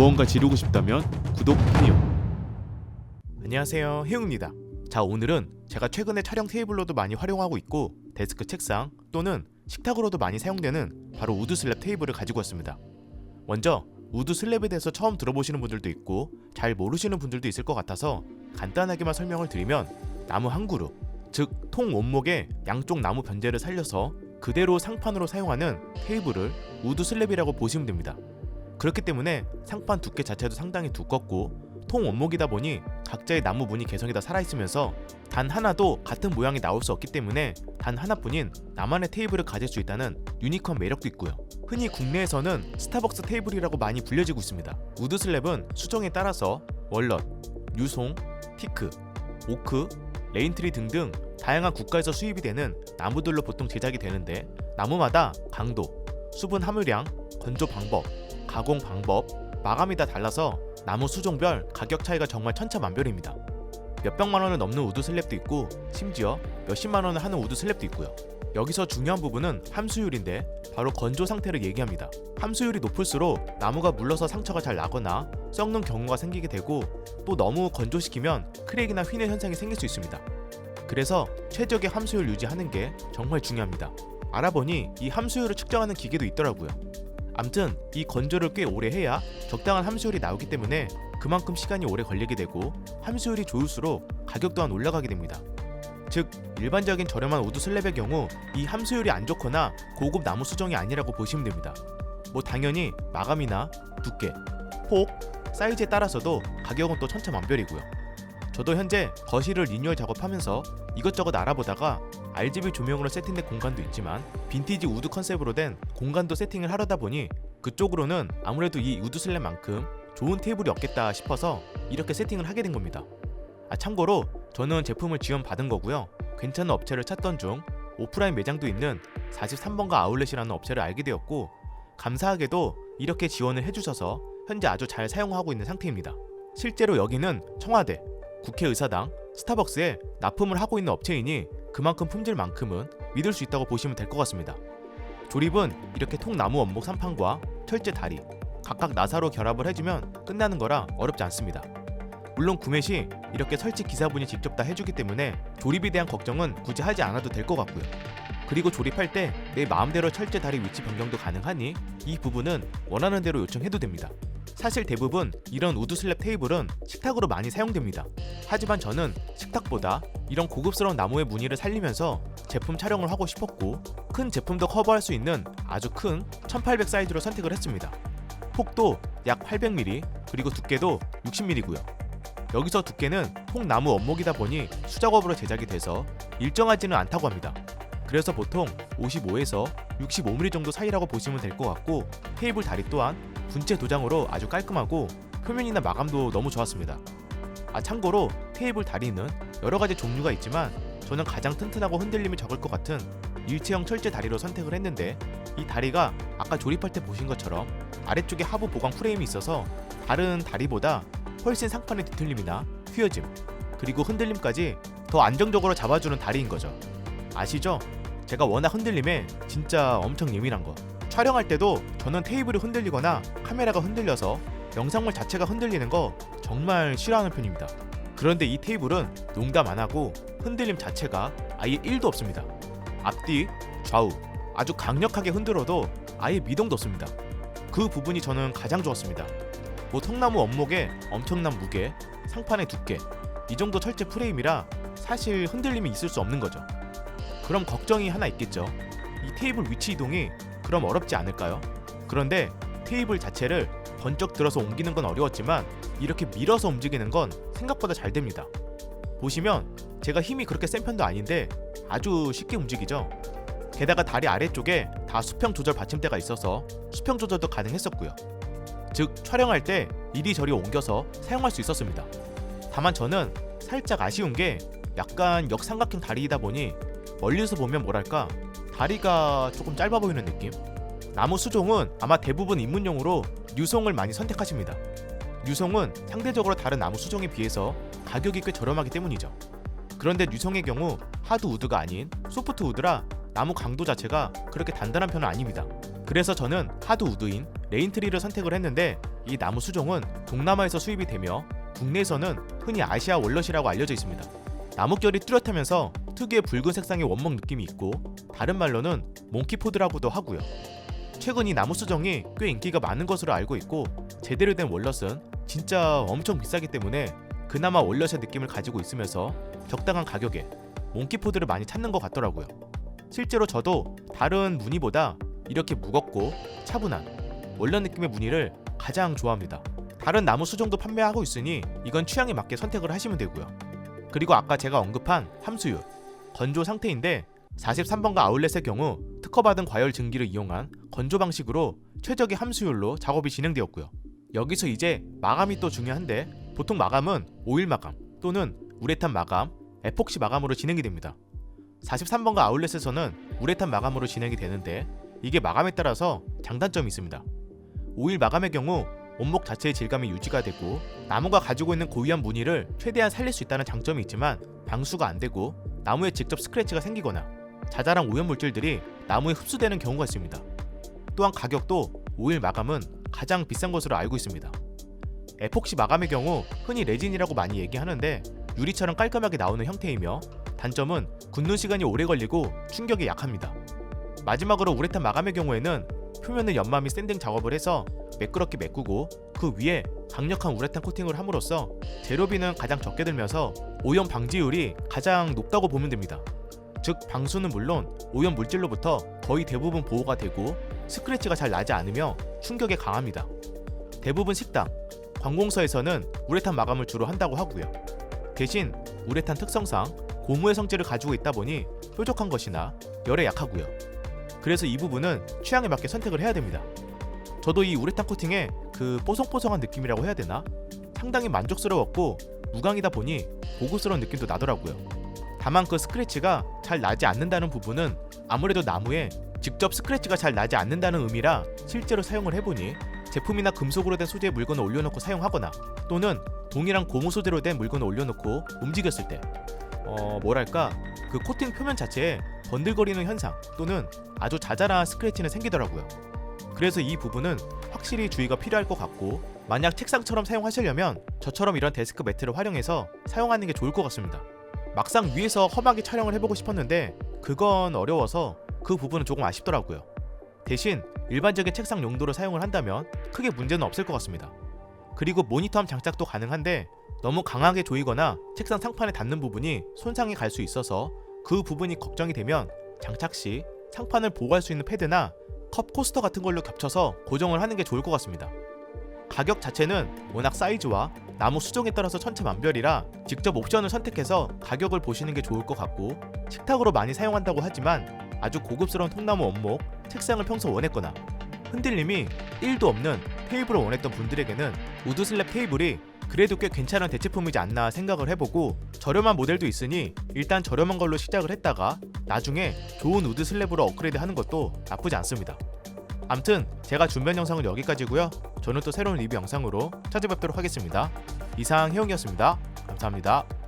무언가 지르고 싶다면 구독 해요. 안녕하세요, 해웅입니다. 자, 오늘은 제가 최근에 촬영 테이블로도 많이 활용하고 있고 데스크 책상 또는 식탁으로도 많이 사용되는 바로 우드 슬랩 테이블을 가지고 왔습니다. 먼저 우드 슬랩에 대해서 처음 들어보시는 분들도 있고 잘 모르시는 분들도 있을 것 같아서 간단하게만 설명을 드리면, 나무 한 그루, 즉 통 원목의 양쪽 나무 변제를 살려서 그대로 상판으로 사용하는 테이블을 우드 슬랩이라고 보시면 됩니다. 그렇기 때문에 상판 두께 자체도 상당히 두껍고 통 원목이다 보니 각자의 나무 무늬 개성이 다 살아있으면서 단 하나도 같은 모양이 나올 수 없기 때문에 단 하나뿐인 나만의 테이블을 가질 수 있다는 유니크한 매력도 있고요. 흔히 국내에서는 스타벅스 테이블이라고 많이 불려지고 있습니다. 우드 슬랩은 수정에 따라서 월넛, 유송, 티크, 오크, 레인트리 등등 다양한 국가에서 수입이 되는 나무들로 보통 제작이 되는데, 나무마다 강도, 수분 함유량, 건조 방법, 가공 방법, 마감이 다 달라서 나무 수종별 가격 차이가 정말 천차만별입니다. 몇백만 원을 넘는 우드 슬랩도 있고 심지어 몇십만 원을 하는 우드 슬랩도 있고요. 여기서 중요한 부분은 함수율인데 바로 건조 상태를 얘기합니다. 함수율이 높을수록 나무가 물러서 상처가 잘 나거나 썩는 경우가 생기게 되고, 또 너무 건조시키면 크랙이나 휨의 현상이 생길 수 있습니다. 그래서 최적의 함수율 유지하는 게 정말 중요합니다. 알아보니 이 함수율을 측정하는 기계도 있더라고요. 암튼 이 건조를 꽤 오래 해야 적당한 함수율이 나오기 때문에 그만큼 시간이 오래 걸리게 되고, 함수율이 좋을수록 가격 또한 올라가게 됩니다. 즉 일반적인 저렴한 우드 슬랩의 경우 이 함수율이 안 좋거나 고급 나무 수정이 아니라고 보시면 됩니다. 뭐 당연히 마감이나 두께, 폭, 사이즈에 따라서도 가격은 또 천차만별이고요. 저도 현재 거실을 리뉴얼 작업하면서 이것저것 알아보다가 RGB 조명으로 세팅된 공간도 있지만 빈티지 우드 컨셉으로 된 공간도 세팅을 하려다 보니 그쪽으로는 아무래도 이 우드 슬랩만큼 좋은 테이블이 없겠다 싶어서 이렇게 세팅을 하게 된 겁니다. 참고로 저는 제품을 지원받은 거고요. 괜찮은 업체를 찾던 중 오프라인 매장도 있는 43번가 아울렛이라는 업체를 알게 되었고, 감사하게도 이렇게 지원을 해주셔서 현재 아주 잘 사용하고 있는 상태입니다. 실제로 여기는 청와대, 국회의사당, 스타벅스에 납품을 하고 있는 업체이니 그만큼 품질만큼은 믿을 수 있다고 보시면 될 것 같습니다. 조립은 이렇게 통나무 원목 상판과 철제 다리 각각 나사로 결합을 해주면 끝나는 거라 어렵지 않습니다. 물론 구매 시 이렇게 설치 기사분이 직접 다 해주기 때문에 조립에 대한 걱정은 굳이 하지 않아도 될 것 같고요. 그리고 조립할 때 내 마음대로 철제 다리 위치 변경도 가능하니 이 부분은 원하는 대로 요청해도 됩니다. 사실 대부분 이런 우드 슬랩 테이블은 식탁으로 많이 사용됩니다. 하지만 저는 식탁보다 이런 고급스러운 나무의 무늬를 살리면서 제품 촬영을 하고 싶었고, 큰 제품도 커버할 수 있는 아주 큰 1800 사이즈로 선택을 했습니다. 폭도 약 800mm, 그리고 두께도 60mm고요. 여기서 두께는 통나무 원목이다 보니 수작업으로 제작이 돼서 일정하지는 않다고 합니다. 그래서 보통 55에서 65mm 정도 사이라고 보시면 될 것 같고, 테이블 다리 또한 분체 도장으로 아주 깔끔하고 표면이나 마감도 너무 좋았습니다. 참고로 테이블 다리는 여러가지 종류가 있지만 저는 가장 튼튼하고 흔들림이 적을 것 같은 일체형 철제 다리로 선택을 했는데, 이 다리가 아까 조립할 때 보신 것처럼 아래쪽에 하부 보강 프레임이 있어서 다른 다리보다 훨씬 상판의 뒤틀림이나 휘어짐, 그리고 흔들림까지 더 안정적으로 잡아주는 다리인 거죠. 아시죠? 제가 워낙 흔들림에 진짜 엄청 예민한 거. 촬영할 때도 저는 테이블이 흔들리거나 카메라가 흔들려서 영상물 자체가 흔들리는 거 정말 싫어하는 편입니다. 그런데 이 테이블은 농담 안 하고 흔들림 자체가 아예 1도 없습니다. 앞뒤, 좌우 아주 강력하게 흔들어도 아예 미동도 없습니다. 그 부분이 저는 가장 좋았습니다. 뭐 통나무 원목에 엄청난 무게, 상판의 두께, 이 정도 철제 프레임이라 사실 흔들림이 있을 수 없는 거죠. 그럼 걱정이 하나 있겠죠. 이 테이블 위치 이동이 그럼 어렵지 않을까요? 그런데 테이블 자체를 번쩍 들어서 옮기는 건 어려웠지만 이렇게 밀어서 움직이는 건 생각보다 잘 됩니다. 보시면 제가 힘이 그렇게 센 편도 아닌데 아주 쉽게 움직이죠. 게다가 다리 아래쪽에 다 수평 조절 받침대가 있어서 수평 조절도 가능했었고요. 즉 촬영할 때 이리저리 옮겨서 사용할 수 있었습니다. 다만 저는 살짝 아쉬운 게 약간 역삼각형 다리이다 보니 멀리서 보면 뭐랄까 다리가 조금 짧아 보이는 느낌? 나무 수종은 아마 대부분 입문용으로 유송을 많이 선택하십니다. 유송은 상대적으로 다른 나무 수종에 비해서 가격이 꽤 저렴하기 때문이죠. 그런데 유송의 경우 하드 우드가 아닌 소프트 우드라 나무 강도 자체가 그렇게 단단한 편은 아닙니다. 그래서 저는 하드 우드인 레인트리를 선택을 했는데 이 나무 수종은 동남아에서 수입이 되며 국내에서는 흔히 아시아 월넛이라고 알려져 있습니다. 나뭇결이 뚜렷하면서 특유의 붉은 색상의 원목 느낌이 있고 다른 말로는 몽키포드라고도 하고요. 최근 이 나무 수정이 꽤 인기가 많은 것으로 알고 있고 제대로 된 월넛은 진짜 엄청 비싸기 때문에 그나마 월넛의 느낌을 가지고 있으면서 적당한 가격에 몽키포드를 많이 찾는 것 같더라고요. 실제로 저도 다른 무늬보다 이렇게 무겁고 차분한 월넛 느낌의 무늬를 가장 좋아합니다. 다른 나무 수정도 판매하고 있으니 이건 취향에 맞게 선택을 하시면 되고요. 그리고 아까 제가 언급한 함수율, 건조 상태인데 43번가 아울렛의 경우 특허받은 과열 증기를 이용한 건조 방식으로 최적의 함수율로 작업이 진행되었고요. 여기서 이제 마감이 또 중요한데 보통 마감은 오일 마감 또는 우레탄 마감, 에폭시 마감으로 진행이 됩니다. 43번가 아울렛에서는 우레탄 마감으로 진행이 되는데 이게 마감에 따라서 장단점이 있습니다. 오일 마감의 경우 원목 자체의 질감이 유지가 되고 나무가 가지고 있는 고유한 무늬를 최대한 살릴 수 있다는 장점이 있지만 방수가 안 되고 나무에 직접 스크래치가 생기거나 자잘한 오염 물질들이 나무에 흡수되는 경우가 있습니다. 또한 가격도 오일 마감은 가장 비싼 것으로 알고 있습니다. 에폭시 마감의 경우 흔히 레진이라고 많이 얘기하는데 유리처럼 깔끔하게 나오는 형태이며 단점은 굳는 시간이 오래 걸리고 충격이 약합니다. 마지막으로 우레탄 마감의 경우에는 표면을 연마 및 샌딩 작업을 해서 매끄럽게 메꾸고 그 위에 강력한 우레탄 코팅을 함으로써 재료비는 가장 적게 들면서 오염 방지율이 가장 높다고 보면 됩니다. 즉 방수는 물론 오염 물질로부터 거의 대부분 보호가 되고 스크래치가 잘 나지 않으며 충격에 강합니다. 대부분 식당, 관공서에서는 우레탄 마감을 주로 한다고 하고요. 대신 우레탄 특성상 고무의 성질을 가지고 있다 보니 뾰족한 것이나 열에 약하고요. 그래서 이 부분은 취향에 맞게 선택을 해야 됩니다. 저도 이 우레탄 코팅의 그 뽀송뽀송한 느낌이라고 해야 되나? 상당히 만족스러웠고 무광이다 보니 고급스러운 느낌도 나더라고요. 다만 그 스크래치가 잘 나지 않는다는 부분은 아무래도 나무에 직접 스크래치가 잘 나지 않는다는 의미라 실제로 사용을 해보니 제품이나 금속으로 된 소재의 물건을 올려놓고 사용하거나 또는 동일한 고무 소재로 된 물건을 올려놓고 움직였을 때 뭐랄까 그 코팅 표면 자체에 번들거리는 현상 또는 아주 자잘한 스크래치는 생기더라고요. 그래서 이 부분은 확실히 주의가 필요할 것 같고 만약 책상처럼 사용하시려면 저처럼 이런 데스크 매트를 활용해서 사용하는 게 좋을 것 같습니다. 막상 위에서 험하게 촬영을 해보고 싶었는데 그건 어려워서 그 부분은 조금 아쉽더라고요. 대신 일반적인 책상 용도로 사용을 한다면 크게 문제는 없을 것 같습니다. 그리고 모니터암 장착도 가능한데 너무 강하게 조이거나 책상 상판에 닿는 부분이 손상이 갈 수 있어서 그 부분이 걱정이 되면 장착 시 상판을 보호할 수 있는 패드나 컵 코스터 같은 걸로 겹쳐서 고정을 하는 게 좋을 것 같습니다. 가격 자체는 워낙 사이즈와 나무 수정에 따라서 천차만별이라 직접 옵션을 선택해서 가격을 보시는 게 좋을 것 같고 식탁으로 많이 사용한다고 하지만 아주 고급스러운 통나무 원목 책상을 평소 원했거나 흔들림이 1도 없는 테이블을 원했던 분들에게는 우드 슬랩 테이블이 그래도 꽤 괜찮은 대체품이지 않나 생각을 해보고 저렴한 모델도 있으니 일단 저렴한 걸로 시작을 했다가 나중에 좋은 우드 슬랩으로 업그레이드 하는 것도 나쁘지 않습니다. 암튼 제가 준비한 영상은 여기까지고요. 저는 또 새로운 리뷰 영상으로 찾아뵙도록 하겠습니다. 이상 혜용이었습니다. 감사합니다.